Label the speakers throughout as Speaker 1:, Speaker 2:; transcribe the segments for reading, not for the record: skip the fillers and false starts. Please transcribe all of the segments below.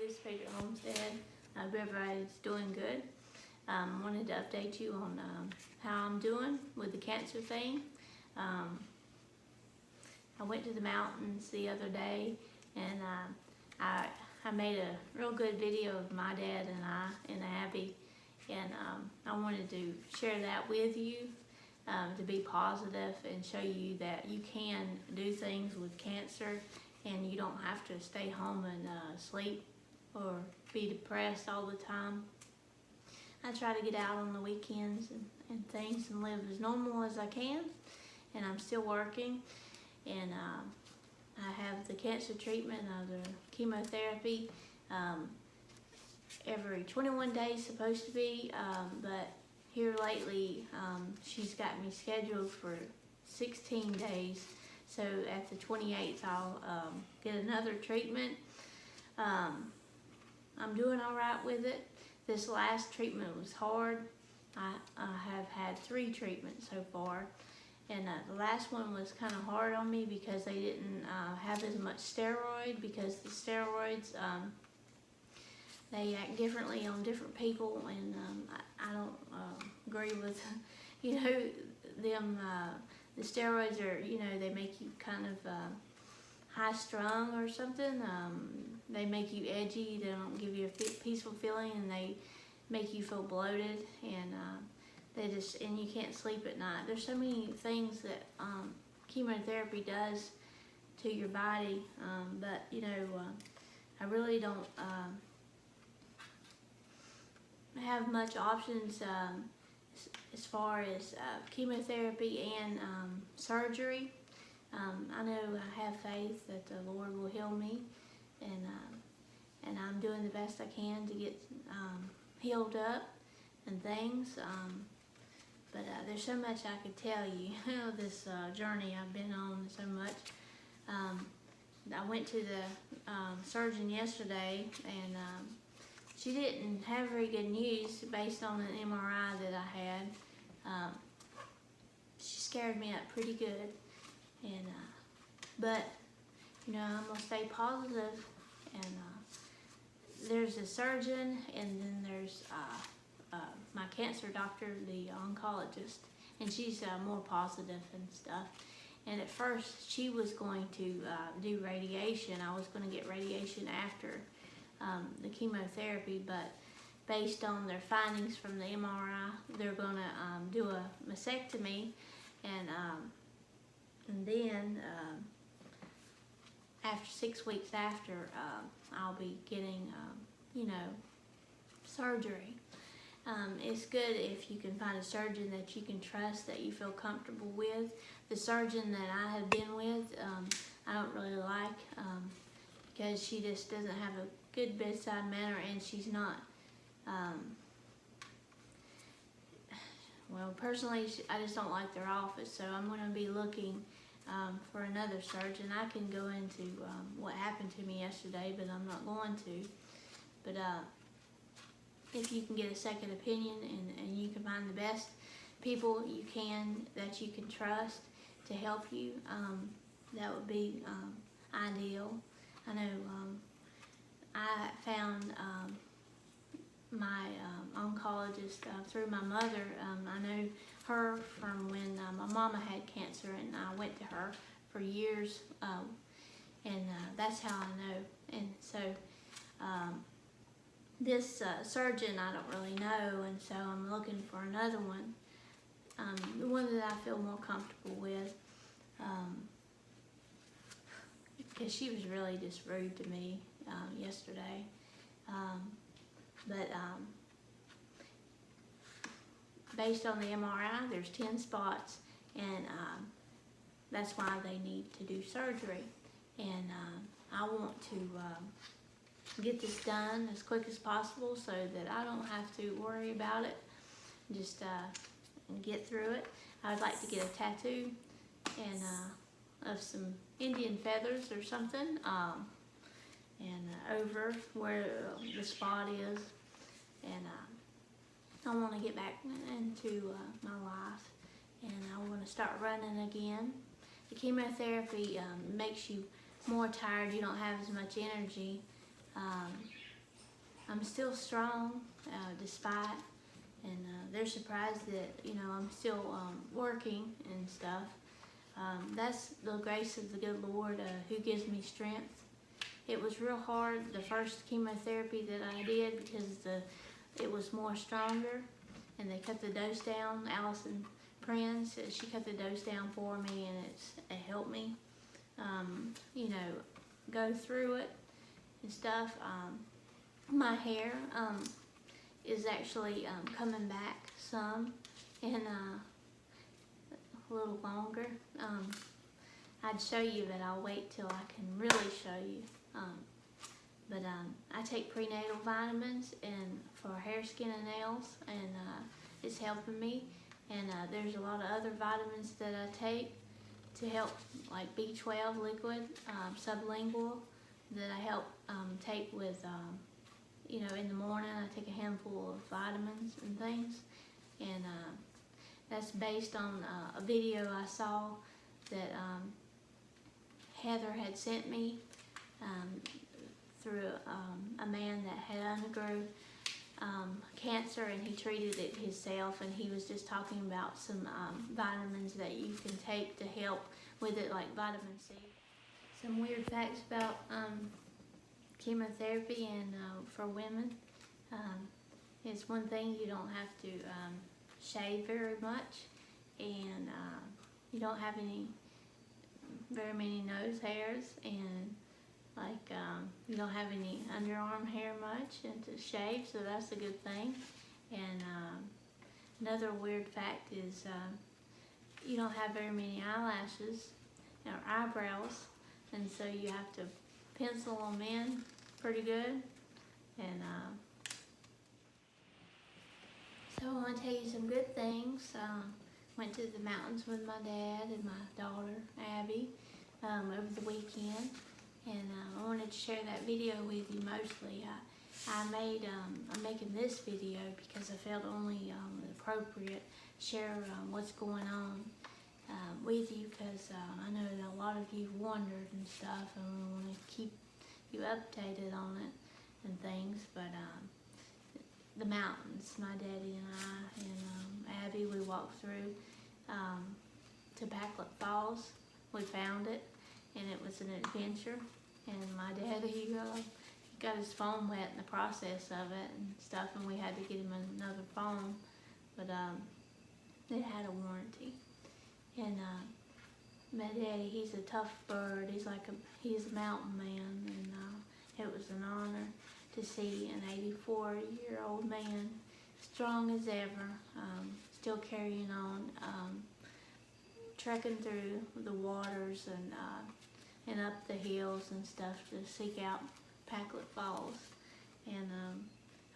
Speaker 1: this is Patriot Homestead. I hope everybody's doing good. Wanted to update you on how I'm doing with the cancer thing. I went to the mountains the other day, and I made a real good video of my dad and I and Abby, and I wanted to share that with you to be positive and show you that you can do things with cancer, and you don't have to stay home and sleep or be depressed all the time. I try to get out on the weekends and things and live as normal as I can, and I'm still working, and I have the cancer treatment of the chemotherapy every 21 days supposed to be, but here lately she's got me scheduled for 16 days, so at the 28th I'll get another treatment. I'm doing all right with it. This last treatment was hard. I have had 3 treatments so far, and the last one was kind of hard on me because they didn't have as much steroid, because the steroids they act differently on different people, and I don't agree with them. The steroids are, they make you kind of high strung or something. They make you edgy. They don't give you a peaceful feeling, and they make you feel bloated, and and you can't sleep at night. There's so many things that chemotherapy does to your body, but I really don't have much options as far as chemotherapy and surgery. I know I have faith that the Lord will heal me, and I'm doing the best I can to get healed up and things. But there's so much I could tell you. This journey I've been on so much. I went to the surgeon yesterday, and she didn't have very good news based on an MRI that I had. She scared me up pretty good, and but I'm gonna stay positive. And there's a surgeon, and then there's my cancer doctor, the oncologist, and she's more positive and stuff. And at first she was going to do radiation. I was going to get radiation after the chemotherapy, but based on their findings from the MRI, they're going to do a mastectomy, and then after 6 weeks after, I'll be getting surgery. It's good if you can find a surgeon that you can trust, that you feel comfortable with. The surgeon that I have been with, I don't really like, because she just doesn't have a good bedside manner, and she's not, well, personally, I just don't like their office, so I'm going to be looking for another surgeon. I can go into what happened to me yesterday, but I'm not going to. But if you can get a second opinion, and you can find the best people that you can trust to help you, that would be ideal. I know I found my oncologist through my mother. I know her from when my mama had cancer, and I went to her for years, and that's how I know. And so this surgeon I don't really know, and so I'm looking for another one, the one that I feel more comfortable with, because she was really just rude to me yesterday. But based on the MRI, there's 10 spots, and that's why they need to do surgery. And I want to get this done as quick as possible so that I don't have to worry about it. Just get through it. I would like to get a tattoo and of some Indian feathers or something, and over where the spot is. And I want to get back into my life, and I want to start running again. The chemotherapy makes you more tired. You don't have as much energy, I'm still strong despite, and they're surprised that, you know, I'm still working and stuff. That's the grace of the good Lord who gives me strength. It was real hard, the first chemotherapy that I did, because it was more stronger, and they cut the dose down. Allison Prince, she cut the dose down for me, and it helped me, you know, go through it and stuff. My hair is actually coming back some, and a little longer. I'd show you, but I'll wait till I can really show you. But I take prenatal vitamins and for hair, skin, and nails, and it's helping me. And there's a lot of other vitamins that I take to help, like B12 liquid, sublingual, that I help take with, you know, in the morning. I take a handful of vitamins and things, and that's based on a video I saw that Heather had sent me through a man that had undergone cancer, and he treated it himself, and he was just talking about some vitamins that you can take to help with it, like vitamin C. Some weird facts about chemotherapy and for women. It's one thing, you don't have to shave very much, and you don't have very many nose hairs, and like you don't have any underarm hair much and to shave, so that's a good thing. And another weird fact is you don't have very many eyelashes or eyebrows, and so you have to pencil them in pretty good. And so I want to tell you some good things. Went to the mountains with my dad and my daughter Abby over the weekend, and I wanted to share that video with you mostly. I'm making this video because I felt only appropriate share what's going on with you, because I know that a lot of you wondered and stuff, and we want to keep you updated on it and things. But the mountains, my daddy and I and Abby, we walked through to Packlet Falls. We found it, and it was an adventure. And my daddy, he got his phone wet in the process of it and stuff, and we had to get him another phone, but it had a warranty. And my daddy, he's a tough bird. He's a mountain man, and it was an honor to see an 84-year-old man, strong as ever, still carrying on, trekking through the waters and up the hills and stuff to seek out Packlet Falls. And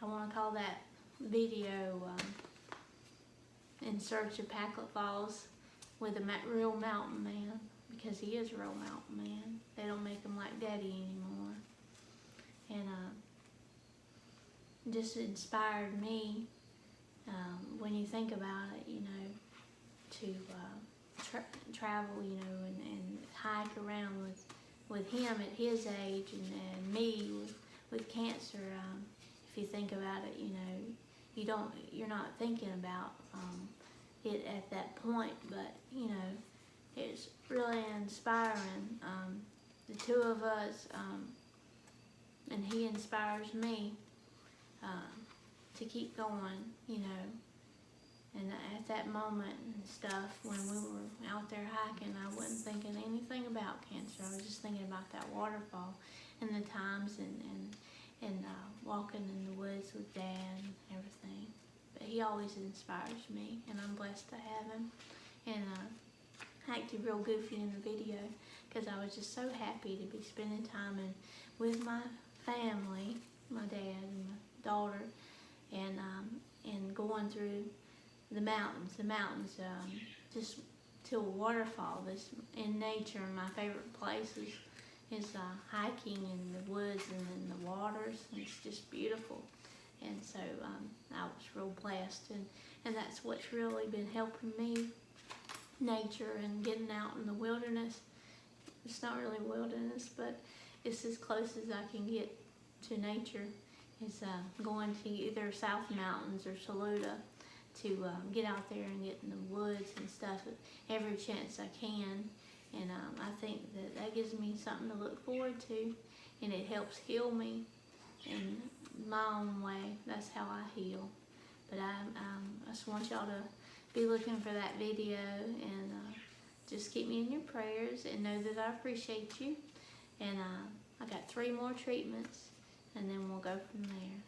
Speaker 1: I want to call that video In Search of Packlet Falls with a real mountain man, because he is a real mountain man. They don't make him like Daddy anymore. And just inspired me when you think about it, you know, to travel, you know, and hike around with him at his age, and me with cancer. If you think about it, you know, you're not thinking about it at that point, but you know, it's really inspiring. The two of us, and he inspires me to keep going, you know. And at that moment and stuff, when we were out there hiking, I wasn't thinking anything about cancer. I was just thinking about that waterfall and the times and walking in the woods with Dad and everything. But he always inspires me, and I'm blessed to have him. And I acted real goofy in the video because I was just so happy to be spending time with my family, my dad and my daughter, and going through the mountains, just to a waterfall. This in nature, my favorite places is hiking in the woods and in the waters. It's just beautiful, and so I was real blessed, and that's what's really been helping me. Nature and getting out in the wilderness. It's not really wilderness, but it's as close as I can get to nature is going to either South Mountains or Saluda to get out there and get in the woods and stuff every chance I can. And I think that gives me something to look forward to, and it helps heal me in my own way. That's how I heal. But I just want y'all to be looking for that video, and just keep me in your prayers and know that I appreciate you. And I got 3 more treatments, and then we'll go from there.